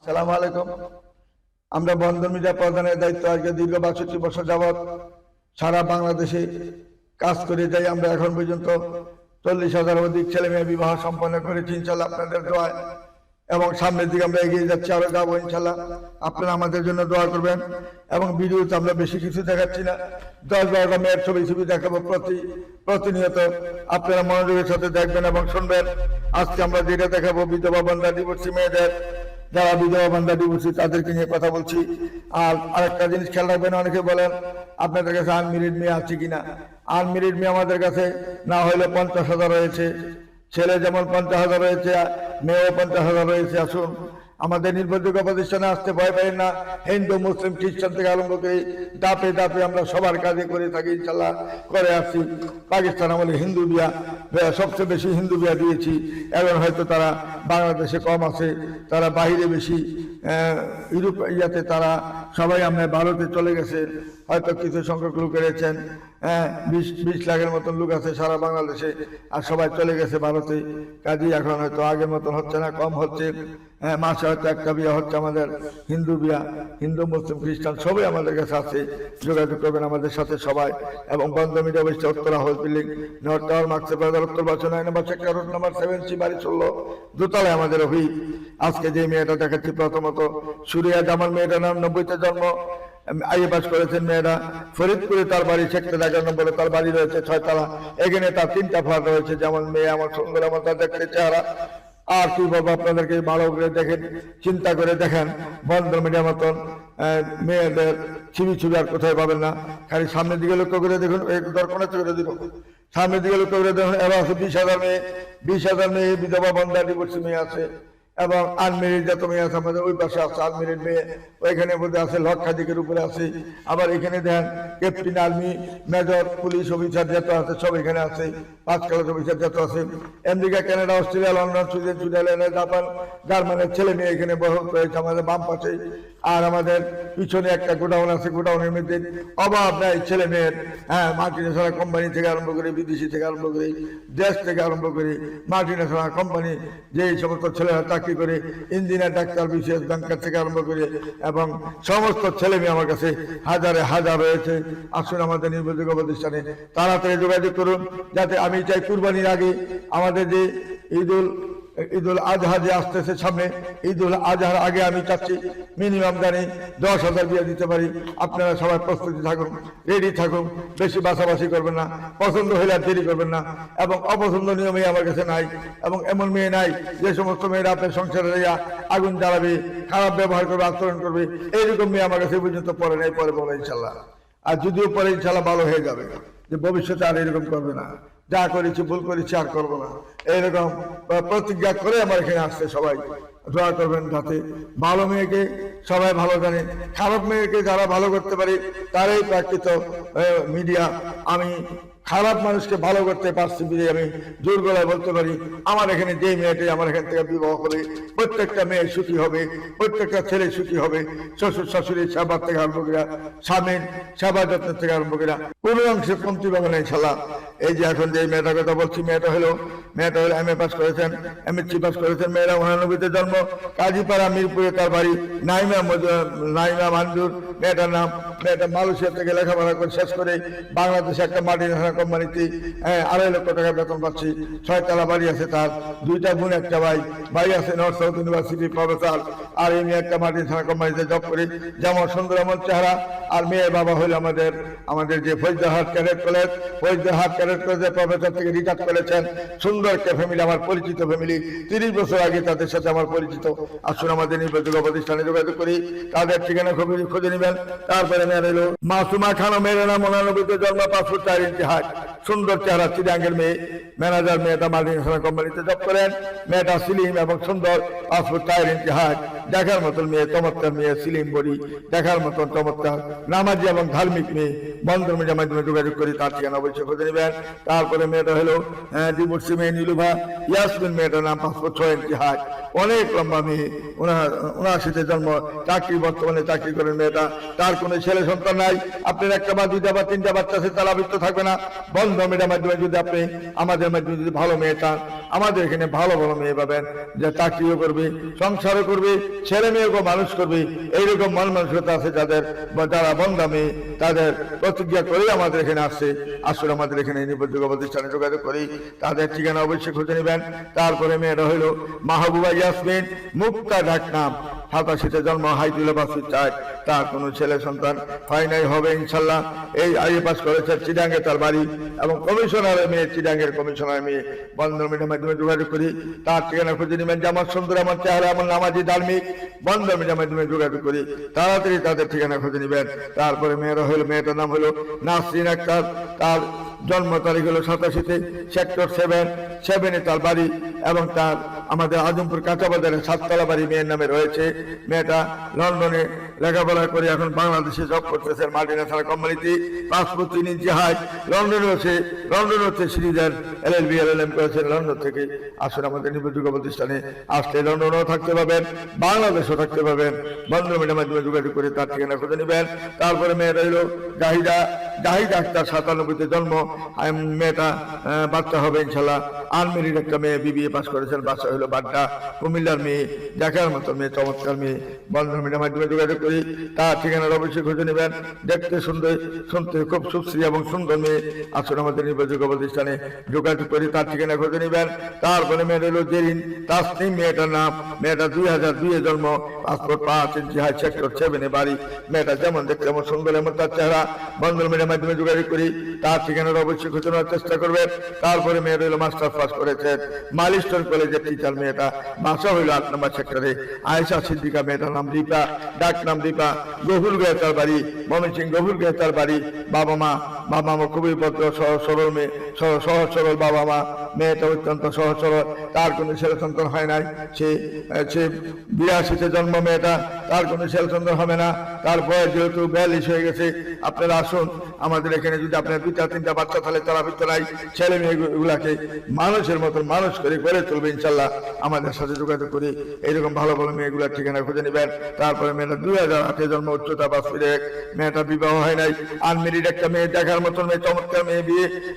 আসসালামু আলাইকুম। আমরা বন্ধন মিডিয়া প্রধানের দায়িত্ব আজকে দীর্ঘ ৬২ বছর যাবৎ সারা বাংলাদেশে কাজ করে যাই। আমরা এখন পর্যন্ত ৪০,০০০ অধিক ছেলে মেয়ে বিবাহ সম্পন্ন করেছি ইনশাল্লাহ আপনাদের দোয়ায়, এবং সামনের দিকে আমরা এগিয়ে যাচ্ছি, আরো যাবো ইনশাল্লাহ। আপনারা আমাদের জন্য দোয়া করবেন। এবং ভিডিওতে আমরা বেশি কিছু দেখাচ্ছি না, ১০-১২টা মেয়ের ছবি দেখাবো প্রতিনিয়ত। আপনারা মনোযোগের সাথে দেখবেন এবং শুনবেন। আজকে আমরা যেটা দেখাবো বিধবা বন্ধা ডিভোর্সি মেয়েদের, যারা বিধবা বান্ধা ডিভোর্সি তাদেরকে নিয়ে কথা বলছি। আর আরেকটা জিনিস খেয়াল রাখবেন, অনেকে বলেন আপনাদের কাছে আনমেরিড মেয়ে আছে কিনা। আনমেরিড মেয়ে আমাদের কাছে না হলে ৫০,০০০ রয়েছে, ছেলে যেমন ৫০,০০০ রয়েছে, মেয়েও ৫০,০০০ রয়েছে। আসুন, আমাদের নির্ভরযোগ্য প্রতিষ্ঠানে আসতে ভয় পাই না। হিন্দু মুসলিম খ্রিস্টান থেকে আরম্ভ করে ধাপে ধাপে আমরা সবার কাজে করে থাকি ইনশাল্লাহ, করে আসছি। পাকিস্তান আমলে হিন্দু বিয়া সবচেয়ে বেশি হিন্দু বিয়া দিয়েছি। এখন হয়তো তারা বাংলাদেশে কম আছে, তারা বাহিরে বেশি, ইউরোপ ইয়াতে তারা সবাই আমরা ভারতে চলে গেছে। হয়তো কিছু সংখ্যক লোক রয়েছেন, ২০ লাখের মতন লোক আছে সারা বাংলাদেশে, আর সবাই চলে গেছে ভারতে। কাজেই এখন হয়তো আগের মতন হচ্ছে না, কম হচ্ছে। মাসে হয়তো একটা বিয়া হচ্ছে আমাদের হিন্দু বিয়া। হিন্দু মুসলিম খ্রিস্টান সবাই আমাদের কাছে আছে, যোগাযোগ করবেন আমাদের সাথে সবাই। এবং বন্ধ মিডিয়া অবশ্যই Uttara house building, north tower, মার্কসের বাজার, উত্তর বাসন ৯ নম্বর সেক্টর, রোড নম্বর 7C, বাড়ি ১৬, দোতলায় আমাদের অফিস। আজকে যে মেয়েটা দেখাচ্ছি, প্রথমত সুরিয়া জামাল, মেয়েটার নাম, ৯০-তে জন্ম, আইএ পাস করেছেন মেয়েরা। ফরিদপুরে তার বাড়ি, সেক্টর ১১ নম্বরে তার বাড়ি রয়েছে ৬ তলা। এখানে তার ৩টা ফ্ল্যাট রয়েছে। যেমন মেয়ে আমার সুন্দর, আমার তার দেখতে চেহারা। আর কি বলবো, আপনাদেরকে ভালো করে দেখেন, চিন্তা করে দেখেন। বন্ধন মিডিয়ার মতন মেয়েদের ছবি আর কোথায় পাবেন না। খালি সামনের দিকে লক্ষ্য করে দেখুন, এই দর্পণে চলে দিল, সামনের দিকে লক্ষ্য করে দেখুন। এবার আছে ২০,০০০ মেয়ে বিধবা বন্ধা ডিভোর্সি মেয়ে আছে। এবং আনমেরিড যত মেয়ে আছে আমাদের ওই পাশে আছে আনমেরিড মেয়ে, ওইখানে মধ্যে আছে লক্ষাধিকের উপরে আছে। আবার এখানে দেখেন captain, army, major, police officer যত আছে সব এখানে আছে। ৫ ক্লাস অফিসার যত আছে। America, Canada, Australia, London, Sweden, Switzerland, Japan, জার্মানের ছেলে মেয়ে এখানে বহুত রয়েছে আমাদের বাম পাশে। আর আমাদের পিছনে একটা গোডাউন আছে, গোডাউনের মধ্যে অভাব নাই ছেলে মেয়ের। মাল্টিনেশনাল কোম্পানি থেকে আরম্ভ করে, বিদেশি থেকে আরম্ভ করে, দেশ থেকে আরম্ব করে, মাল্টিনেশনাল কোম্পানি যে সমস্ত ছেলেরা চাকরি করে, ইঞ্জিনিয়ার, ডাক্তার, বিশেষ ব্যাংকার থেকে আরম্ভ করে, এবং সমস্ত ছেলে মেয়ে আমার কাছে হাজারে হাজার রয়েছে। আসুন আমাদের নির্ভরযোগ্য প্রতিষ্ঠানে তাড়াতাড়ি যোগাযোগ করুন, যাতে আমি চাই কুরবানির আগে আমাদের যে ঈদুল আজহা যে আসতেছে সামনে, ঈদুল আজহার আগে আমি চাচ্ছি মিনিমাম জানি ১০,০০০ বিয়ে দিতে পারি। আপনারা সবাই প্রস্তুতি থাকুন, রেডি থাকুন, বেশি বাছাবাছি করবেন না, পছন্দ হইলে আর দেরি করবেন না। এবং অপছন্দনীয় মেয়ে আমার কাছে নাই, এবং এমন মেয়ে নাই যে সমস্ত মেয়েরা আপনার সংসারে আগুন জ্বালাবে, খারাপ ব্যবহার করবে, আচরণ করবে, এইরকম মেয়ে আমার কাছে পর্যন্ত পরে নাই। পরে বলো ইনশাল্লাহ, আর যদিও পরে ইনশাল্লাহ ভালো হয়ে যাবে, যে ভবিষ্যতে আর এরকম করবে না, যা করেছি ভুল করেছি আর করবো না, এইরকম প্রতিজ্ঞা করে আমার এখানে আসছে। সবাই দোয়া করবেন যাতে ভালো মেয়েকে সবাই ভালো জানে, খারাপ মেয়েকে যারা ভালো করতে পারে তারাই প্রাকৃত মিডিয়া। আমি খারাপ মানুষকে ভালো করতে পারছি বলে আমি জোর গলায় বলতে পারি, আমার এখানে যে মেয়েটি আমার এখান থেকে বিবাহ করে প্রত্যেকটা মেয়ে সুখী হবে, প্রত্যেকটা ছেলে সুখী হবে। শ্বশুর শাশুড়ির সেবা থেকে আরম্ভ করা, স্বামীর সেবা যত্ন থেকে আরম্ভ করা, কোনো অংশে কমতি পাবে না ইনশাল্লাহ। এই যে এখন যে মেয়েটার কথা বলছি, মেয়েটা হলো MA পাস করেছেন, MSc পাস করেছেন। মেয়েরা 89-তে জন্ম, কাজীপাড়া, মিরপুরে তার বাড়ি। নাইমা মঞ্জুর মেয়েটার নাম। মেয়েটা মালয়েশিয়া থেকে লেখাপড়া করে শেষ করে বাংলাদেশে একটা মাল্টিনেশনাল কোম্পানিতে ২.৫ লক্ষ টাকা বেতন পাচ্ছি। ৬ তলা বাড়ি আছে তার, 2টা বোন, একটা ভাই আছে নর্থ সাউথ ইউনিভার্সিটি প্রফেসর। আর এই মেয়ে একটা মাল্টিনেশনাল কোম্পানিতে জব করে, যেমন সুন্দর এমন চেহারা। আর মেয়ের বাবা হইল আমাদের যে ফৌজদারহাট ক্যাডেট কলেজ, প্রফেসর থেকে রিটায়ার করেছেন। সুন্দর একটা ফ্যামিলি, আমার পরিচিত ফ্যামিলি, 30 বছর আগে তাদের সাথে আমার পরিচিত। আসুন আমাদের নির্ভরযোগ্য প্রতিষ্ঠানে যোগাযোগ করি, তাদের ঠিকানা খুঁজে নেবেন। তারপরে মেয়ের এলো মাসুমা খান, মেয়ের নাম, 89-তে জন্ম, 5 ফুট 4 ইঞ্চি হাইট, সুন্দর চেহারা, চিরাঙ্গের মেয়ে, ম্যানেজার। মেয়েটা মাল্টিনেশনাল কোম্পানিতে জব করেন। মেয়েটা স্লিম এবং সুন্দর, 5 ফুট 4 ইঞ্চি হাইট, দেখার মতন মেয়ে, চমৎকার মেয়ে, স্লিম বডি, দেখার মতন চমৎকার, নামাজি এবং ধার্মিক মেয়ে। বন্ধন মিডিয়ার মাধ্যমে যোগাযোগ করি, তার ঠিকানা অবশ্যই খুঁজে নেবেন। তারপরে মেয়েটা হলো ডিভোর্সি মেয়ে নীলুভা ইয়াসমিন, মেয়েটার নাম, 5 ফুট 6 ইঞ্চি হাইট, অনেক লম্বা মেয়ে, 79-তে জন্ম, বর্তমানে চাকরি করেন মেয়েটা। তার কোনো ছেলে সন্তান নাই। আপনার একটা বা 2টা বা 3টা বাচ্চা আছে, তারা বৃত্ত থাকবে না। বন্ধন মিডিয়ার মাধ্যমে যদি আপনি আমাদের মাধ্যমে যদি ভালো মেয়ে চান, আমাদের এখানে ভালো ভালো মেয়ে পাবেন, যে চাকরিও করবে, সংসারও করবে, ছেলে মেয়েকেও মানুষ করবে। এইরকম মন মানসিকতা আছে যাদের, যারা বন্ধা মেয়ে, তাদের প্রতিজ্ঞা করে আমাদের এখানে আসছে। আসলে আমাদের এখানে নির্ভরযোগ্য প্রতিষ্ঠানে যোগাযোগ করি, তাদের ঠিকানা অবশ্যই খুঁজে নেবেন। তারপরে মেয়েরা হইল মাহবুবা ইয়াসমিন, মুক্তা ডাকনাম, 87-তে জন্ম, হাইটুল 5 তার কোনো ছেলে সন্তান হয় নাই, হবে ইনশাল্লাহ। এই আইএ পাস করেছে, চিটাঙ্গে তার বাড়ি, এবং কমিশনারের মেয়ে, চিটাঙ্গের কমিশনার মেয়ে। বন্ধন মিডিয়ার মাধ্যমে যোগাযোগ করি, তার ঠিকানা খুঁজে নেবেন। যেমন সুন্দর, এমন চেহারা, এমন নামাজি ধার্মিক, বন্ধন মিডিয়ার মাধ্যমে যোগাযোগ করি, তাড়াতাড়ি তাদের ঠিকানা খুঁজে নেবেন। তারপরে মেয়েরা হলো, মেয়েটার নাম হলো নাসরিন আক্তার, তার জন্ম তারিখ হলো 87-তে, সেক্টর 7 তার বাড়ি, এবং তার আমাদের আজমপুর কাঁচাবাজারে 7তলা বাড়ি মেয়ের নামে রয়েছে। মেয়েটা লন্ডনে লেখাপড়া করে এখন বাংলাদেশে জব করতেছে মাল্টিন্যাশনাল কোম্পানিতে। পাসপোর্ট 3 ইঞ্চি হাইট, লন্ডনে হচ্ছে সিরিজের LLB LLM করেছেন লন্ডন থেকে। আসলে আমাদের নির্ভরযোগ্য প্রতিষ্ঠানে আসলে লন্ডনেও থাকতে পাবেন, বাংলাদেশেও থাকতে পাবেন। বন্ধন মিডিয়ার মাধ্যমে যোগাযোগ করে তার ঠিকানা খুঁজে নেবেন। তারপরে মেয়েটা হলো জাহিদা আক্তার, 97-তে জন্ম, মেয়েটা বাচ্চা হবে ইনশাল্লাহ। আনমেরিড একটা মেয়ে, BBA পাস করেছেন, বাচ্চা হলো বাড্ডা, কুমিল্লার মেয়ে, দেখার মতো মেয়ে, চমৎকার মেয়ে। বন্ধন মিডিয়ার মাধ্যমে যোগাযোগ করি, তার ঠিকানার অবশ্যই খুঁজে নেবেন। দেখতে সুন্দর, শুনতে খুব সুশ্রী এবং সুন্দর মেয়ে। আসলে আমাদের নির্ভরযোগ্য প্রতিষ্ঠানে যোগাযোগ করি, তার ঠিকানা খুঁজে নেবেন। তারপরে মেয়েটা হলো জেরিন তাসনিম, মেয়েটার নাম, মেয়েটা 2002-এ জন্ম, পাসপোর্ট 5 ইঞ্চি হাইট, সেক্টর 7-এ বাড়ি। মেয়েটা যেমন দেখতে এমন সুন্দর, এমন তার চেহারা। বন্ধন মিডিয়ার মাধ্যমে যোগাযোগ করি, তার ঠিকানার অবশ্যই খুঁজে নেওয়ার চেষ্টা করবেন। তারপরে মেয়েটা হলো মাস্টার পাস করেছেন মাইলস্টোন কলেজের টিচার। মেয়েটা বাসা হইল 8 নম্বর সেক্টরে। আয়েশা সিদ্দিকা, মেয়েটার নাম দীপা, ডাক নাম দীপা, গভুর গায়ে তার বাড়ি, ময়মনসিংহ গভুর গায়ে তার বাড়ি। বাবা মা খুবই ভদ্র, সহজ সরল মেয়ে, সহজ সরল বাবা মা। মেয়েটা অত্যন্ত সহজ সরল, তার কোনো ছেলে সন্তান হয় নাই। সে 82-তে জন্ম মেয়েটা, তার কোনো ছেলে সন্তান হবে না। তার বয়স যেহেতু 42 হয়ে গেছে। আপনারা আসুন আমাদের এখানে, যদি আপনার 2-3টা বাচ্চা তাহলে তারা ভিতরাই ছেলে মেয়েগুলাকে মানুষের মতন মানুষ করে গড়ে তুলবে ইনশাল্লাহ। আমাদের সাথে যোগাযোগ করে এইরকম ভালো ভালো মেয়েগুলার ঠিকানা খুঁজে নেবেন। তারপরে মেয়েটা 2008-এ জন্ম, উচ্চতা 5 ফিট 1, মেয়েটা বিবাহ হয় নাই, আনমেরিড একটা মেয়ে, দেখার মতন মেয়ে, চমৎকার মেয়ে,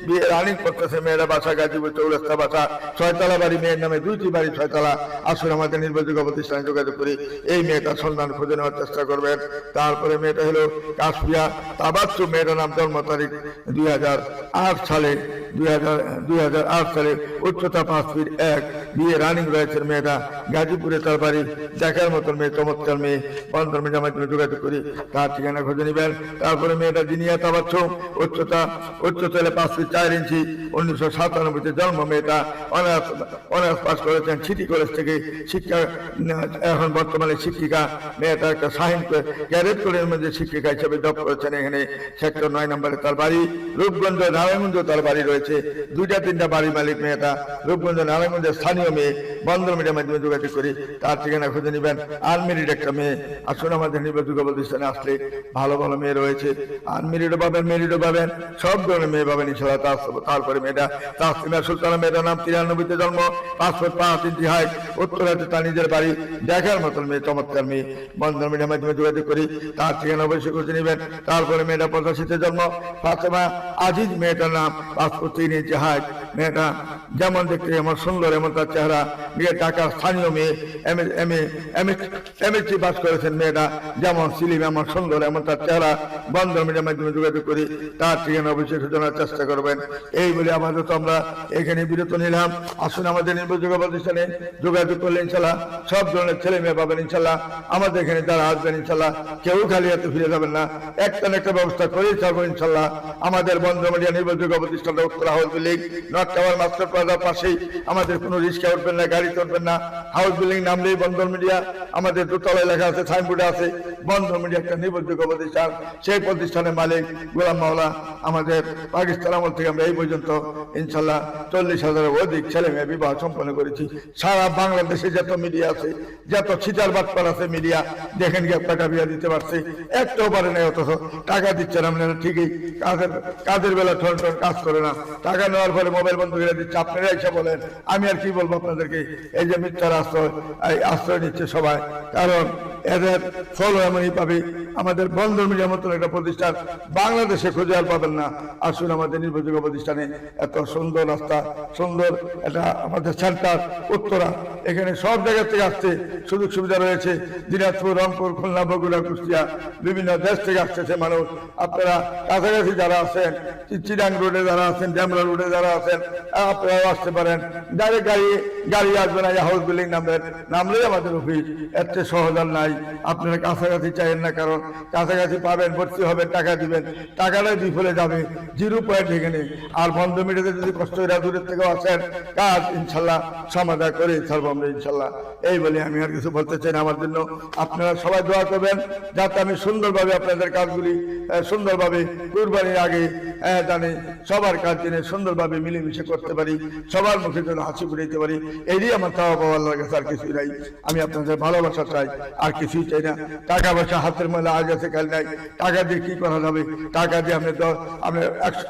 বিয়ে রানিং করতেছে। মেয়েরা বাসা গাজীপুর চৌরাস্তা বাসা, 6তলা বাড়ি, মেয়ের নামে 2টি বাড়ি, 6তলা। আসলে আমাদের নির্ভরযোগ্য প্রতিষ্ঠানে যোগাযোগ করি, এই মেয়েটার সন্ধান খুঁজে নেওয়ার চেষ্টা করবেন। তারপরে মেয়েটা হলো কাশফিয়া তাবাচ্চু, মেয়েটার নাম, জন্ম তারিখ 2008 সালে, উচ্চতা 5 ফিট 1, বিয়ে রানিং রয়েছে। মেয়েটা গাজীপুরে তার বাড়ি, দেখার মতন মেয়ে, চমৎকার মেয়ে। বন্ধন মিডিয়ার মাধ্যমে যোগাযোগ করি, তার ঠিকানা খুঁজে নেবেন। তারপরে মেয়েটা জিনিয়া তাবাচ্চু, উচ্চতা 5 ফিট 4 ইঞ্চি, 1997-তে জন্ম। মেয়েটা অনার্স পাস করেছেন সিটি কলেজ থেকে, শিক্ষা, এখন বর্তমানে শিক্ষিকা। মেয়েটা একটা শাহিন ক্যাডেট কলেজের মধ্যে শিক্ষিকা হিসেবে জব করেছেন। এখানে সেক্টর 9 নম্বরে তার বাড়ি, রূপগঞ্জ নারায়ণগঞ্জ তার বাড়ি রয়েছে। 2-3টা বাড়ি মালিক মেয়েটা, রূপগঞ্জ নারায়ণগঞ্জের স্থানীয় মেয়ে। বন্ধন মিডিয়ার মাধ্যমে যোগাযোগ করি, তার ঠিকানা খুঁজে নেবেন। আনমেরিড একটা মেয়ে। আসলে আমাদের নির্ভরযোগ্য প্রতিষ্ঠানে আসলে ভালো ভালো মেয়ে রয়েছে, আনমেরিডও পাবেন, মেরিডও পাবেন, সব ধরনের মেয়ে পাবেন ইনশাল্লাহ। তারপরে মেয়েটা তাসলিমা সুলতানা, মেয়েটার নাম, 93-তে জন্ম, পাসপোর্ট 5 ইঞ্চি হাইট, উত্তরাতে তার নিজের বাড়ি, দেখার মতন মেয়ে, চমৎকার মেয়ে। বন্ধন মিডিয়ার মাধ্যমে যোগাযোগ করি, তার ঠিকানা অবশ্যই খুঁজে নেবেন। তারপরে মেয়েটা 85-তে জন্ম, ফাতেমা আজিজ, মেয়েটার নাম, পাসপোর্ট 3 ইঞ্চি হাইট। মেয়েটা যেমন দেখতে এমন সুন্দর, এমন তার চেহারা। মেয়ে ঢাকার স্থানীয় মেয়ে, MSc পাস করেছেন। মেয়েটা যেমন সিলিম, এমন সুন্দর, এমন তার চেহারা। বন্ধন মিডিয়ার মাধ্যমে যোগাযোগ করি, তার ঠিকানা অবশ্যই জানার চেষ্টা করবেন। এই বলে আমাদের তো আমরা এখানে বিরত নিলাম। আসুন আমাদের নির্ভরযোগ্য প্রতিষ্ঠানে যোগাযোগ করলে ইনশাল্লাহ সব ধরনের ছেলে মেয়ে পাবেন ইনশাল্লাহ। আমাদের এখানে যারা আসবেন ইনশাল্লাহ কেউ খালি হাতে ফিরে যাবেন না, একটা না একটা ব্যবস্থা করেই থাকবো ইনশাল্লাহ। আমাদের বন্ধন মিডিয়া নির্ভরযোগ্য প্রতিষ্ঠানটা Uttara house building, north tower master প্লাজার পাশেই। আমাদের কোনো রিক্সা উঠবেন না, গাড়িতে উঠবেন না, হাউস বিল্ডিং নামলেই বন্ধন মিডিয়া। আমাদের দোতলায় লেখা আছে, সাইনবোর্ডে আছে বন্ধন মিডিয়া একটা নির্ভরযোগ্য প্রতিষ্ঠান। সেই প্রতিষ্ঠানের মালিক গোলাম মাওলা। আমাদের পাকিস্তান আমল থেকে আমরা এই পর্যন্ত ইনশাল্লাহ 40,000-এর অধিক ছেলে মেয়ে বিবাহ সম্পন্ন করেছি। সারা বাংলাদেশে যত মিডিয়া আছে, যত ছিটার বাটপার আছে মিডিয়া, দেখেন কি টাকা বিয়া দিতে পারছে, একটাও পারে নাই। অথচ টাকা দিচ্ছেন আপনারা ঠিকই, কাজের বেলা ঠন ঠন কাজ করে না, টাকা নেওয়ার পরে মোবাইল বন্ধ করে দিচ্ছে। আপনারা এসে বলেন, আমি আর কি বলবো আপনাদেরকে। এই যে মিথ্যার আশ্রয় নিচ্ছে সবাই, কারণ এদের ফল এমনই পাবে। আমাদের বন্ধন মিডিয়ার মতন একটা প্রতিষ্ঠান বাংলাদেশে খুঁজে আর পাবেন না। আসুন আমাদের নির্ভরযোগ্য প্রতিষ্ঠানে, এত সুন্দর রাস্তা, সুন্দর এটা আমাদের সেন্টার উত্তরা, এখানে সব জায়গা থেকে আসছে, সুযোগ সুবিধা রয়েছে। দিনাজপুর, রংপুর, খুলনা, বগুড়া, কুষ্টিয়া, বিভিন্ন দেশ থেকে আসতেছে মানুষ। আপনারা কাছাকাছি যারা আছেন, চিটাং রোডে যারা আছেন, ড্যামরা রোডে যারা আছেন, আপনারাও আসতে পারেন। ডাইরেক্ট গাড়ি আসবে না, হাউস বিল্ডিং নামলেই আমাদের অফিস। এর চেয়ে সহজ আর নাই। আপনারা কাছাকাছি চাইেন না, কারণ কাছাকাছি পাবেন, ভর্তি হবেন, টাকা দিবেন, টাকাটাই বিফলে যাবে, 0 পয়েন্ট এখানে। আর বন্ধ মিটাতে যদি কষ্ট এরা দূরের থেকেও আসেন, কাজ ইনশাল্লাহ সমাধান করে ছাড়বো আমরা ইনশাল্লাহ। এই বলে আমি আর কিছু বলতে চাই না। আমার জন্য আপনারা সবাই দোয়া করবেন, যাতে আমি সুন্দরভাবে আপনাদের কাজগুলি সুন্দরভাবে কুরবানির আগে জানি সবার কাজ জেনে সুন্দরভাবে মিলেমিশে করতে পারি, সবার মুখে যেন হাসি ফুটাইতে পারি। এরই আমার চাওয়া পাওয়ার লাগে, আর কিছুই নাই। আমি আপনাদের ভালোবাসা চাই, আর কিছুই চাই না। টাকা পয়সা হাতের মধ্যে আজ আছে কাল নাই। টাকা দিয়ে কি করা যাবে? টাকা দিয়ে আপনি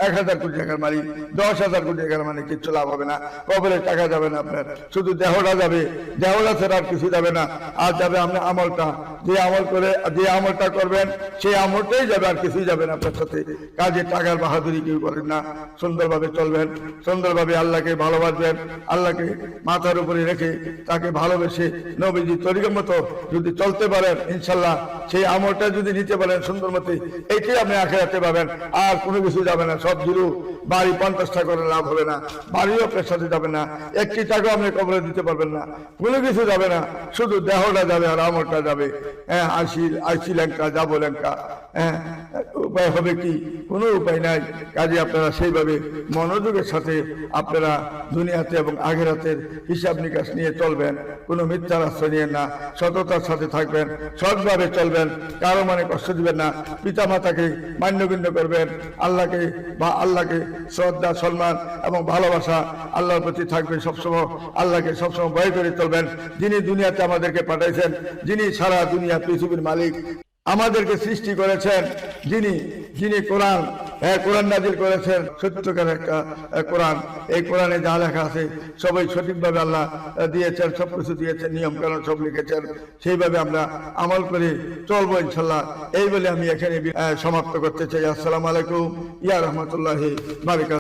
1,000 কোটি টাকার মালিক, 10,000 কোটি টাকার মানে কিচ্ছু লাভ হবে না। কবলে টাকা যাবে না আপনার, শুধু দেহটা যাবে। দেহটা ছাড়া আর কিছু যাবে না। আর যাবে আপনার আমলটা, যে আমলটা করবেন সেই আমলটাই যাবে, আর কিছুই যাবে না আপনার সাথে। কাজে টাকার বাহাদুরি কেউ করেন না। সুন্দরভাবে চলবেন, সুন্দরভাবে আল্লাহকে ভালোবাসবেন, আল্লাহকে মাথার উপরে রেখে তাকে ভালোবেসে নবীজি তরিকার মতো যদি চলতে পারেন, ইনশাল্লাহ সেই আমলটা যদি নিতে পারেন সুন্দর মতো, এইটাই আপনি আখেরাতে পাবেন। আর কোনো কিছু যাবে না। সব জিরো। বাড়ি 50 টাকা করে লাভ হবে না, বাড়িও আপনার সাথে যাবে না, 1টি টাকাও আপনি কবরে দিতে পারবেন না, কোনো কিছু যাবে না। শুধু দেহটা যাবে আর আমলটা যাবে। আইসি ল্যাঙ্কা, যাবো ল্যাঙ্কা। উপায় হবে কি? কোনো উপায় নাই। কাজে আপনারা সেইভাবে মনোযোগের সাথে আপনারা দুনিয়াতে এবং আখিরাতের হিসাব নিকাশ নিয়ে চলবেন। কোনো মিথ্যার আশ্রয় নিয়ে না, সততার সাথে থাকবেন, সৎভাবে চলবেন, কারো মানে কষ্ট দিবেন না। পিতা মাতাকে মান্যগণ্য করবেন, আল্লাহকে শ্রদ্ধা, সম্মান এবং ভালোবাসা আল্লাহর প্রতি থাকবে সবসময়। আল্লাহকে সবসময় ভয় করে চলবেন। যিনি দুনিয়াতে আমাদেরকে পাঠাইছেন, যিনি সারা দুনিয়া পৃথিবীর মালিক, আমাদেরকে সৃষ্টি করেছেন, যিনি কোরআন নাজিল করেছেন, সত্যকার একটা কোরআন। এই কোরআনে যা লেখা আছে সবাই সঠিকভাবে আল্লাহ দিয়েছেন, সবকিছু দিয়েছেন, নিয়ম কানুন সব লিখেছেন। সেইভাবে আমরা আমল করে চলবো ইনশাল্লাহ। এই বলে আমি এখানে সমাপ্ত করতে চাই। আসসালামু আলাইকুম ইয়া রাহমাতুল্লাহি বারাকাতুহু।